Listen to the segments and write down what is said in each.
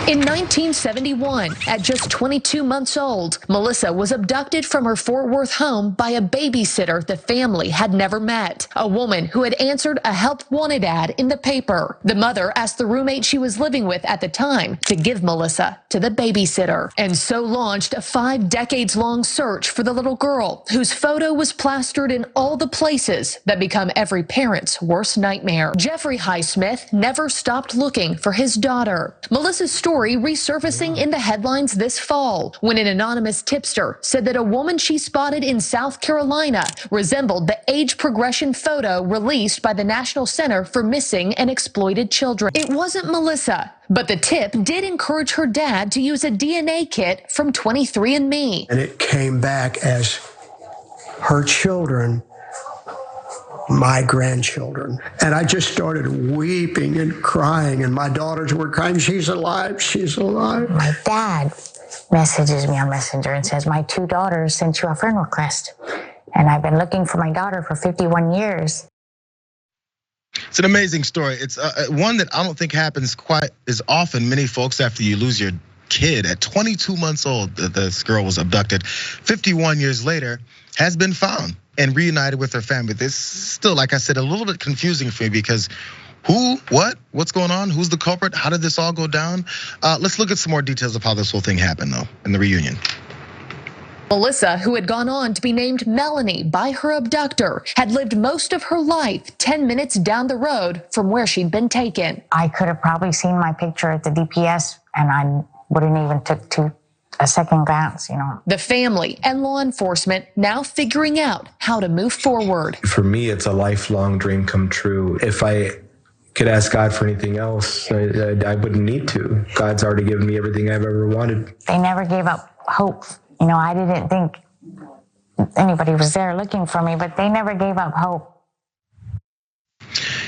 In 1971, at just 22 months old, Melissa was abducted from her Fort Worth home by a babysitter the family had never met, a woman who had answered a help wanted ad in the paper. The mother asked the roommate she was living with at the time to give Melissa to the babysitter, and so launched a 5 decades-long search for the little girl whose photo was plastered in all the places that become every parent's worst nightmare. Jeffrey Highsmith never stopped looking for his daughter. Melissa's story resurfacing in the headlines this fall when an anonymous tipster said that a woman she spotted in South Carolina resembled the age progression photo released by the National Center for Missing and Exploited Children. It wasn't Melissa, but the tip did encourage her dad to use a DNA kit from 23andMe. And it came back as her children, my grandchildren. And I just started weeping and crying, and my daughters were crying, she's alive, she's alive. My dad messages me on Messenger and says, my 2 daughters sent you a friend request. And I've been looking for my daughter for 51 years. It's an amazing story. It's one that I don't think happens quite as often. Many folks, after you lose your kid at 22 months old, this girl was abducted. 51 years later, has been found and reunited with her family. This is still, like I said, a little bit confusing for me because who, what's going on? Who's the culprit? How did this all go down? Let's look at some more details of how this whole thing happened though, in the reunion. Melissa, who had gone on to be named Melanie by her abductor, had lived most of her life 10 minutes down the road from where she'd been taken. I could have probably seen my picture at the DPS and I wouldn't even took a second glance, you know. The family and law enforcement now figuring out how to move forward. For me, it's a lifelong dream come true. If I could ask God for anything else, I wouldn't need to. God's already given me everything I've ever wanted. They never gave up hope. You know, I didn't think anybody was there looking for me, but they never gave up hope.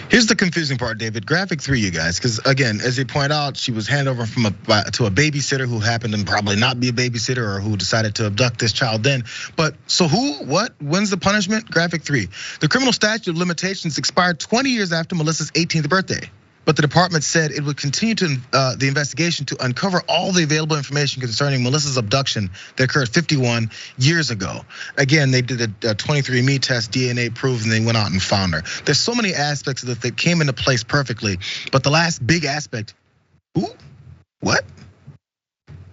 Here's the confusing part, David. Graphic 3, you guys, because again, as you point out, she was handed over to a babysitter who happened to probably not be a babysitter or who decided to abduct this child then. But so who, what, when's the punishment? Graphic 3. The criminal statute of limitations expired 20 years after Melissa's 18th birthday. But the department said it would continue to the investigation to uncover all the available information concerning Melissa's abduction that occurred 51 years ago. Again, they did a 23andMe test, DNA proved, and they went out and found her. There's so many aspects of it that came into place perfectly. But the last big aspect, who, what?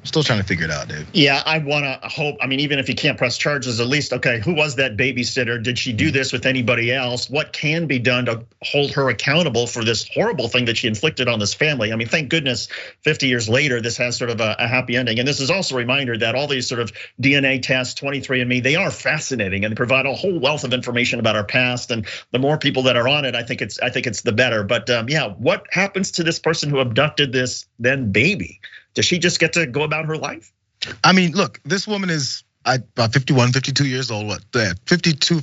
Still trying to figure it out, dude. Yeah, I wanna hope, I mean, even if you can't press charges, at least, okay, who was that babysitter? Did she do this with anybody else? What can be done to hold her accountable for this horrible thing that she inflicted on this family? I mean, thank goodness 50 years later, this has sort of a happy ending. And this is also a reminder that all these sort of DNA tests, 23andMe, they are fascinating and they provide a whole wealth of information about our past. And the more people that are on it, I think it's the better. But yeah, what happens to this person who abducted this then baby? Does she just get to go about her life? I mean, look, this woman is about 51, 52 years old. What? 52,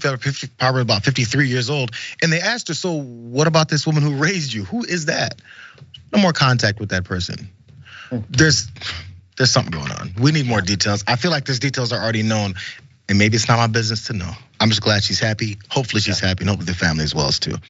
probably about 53 years old. And they asked her, so what about this woman who raised you? Who is that? No more contact with that person. There's something going on. We need more details. I feel like these details are already known. And maybe it's not my business to know. I'm just glad she's happy. Hopefully she's happy, and hopefully the family as well as too.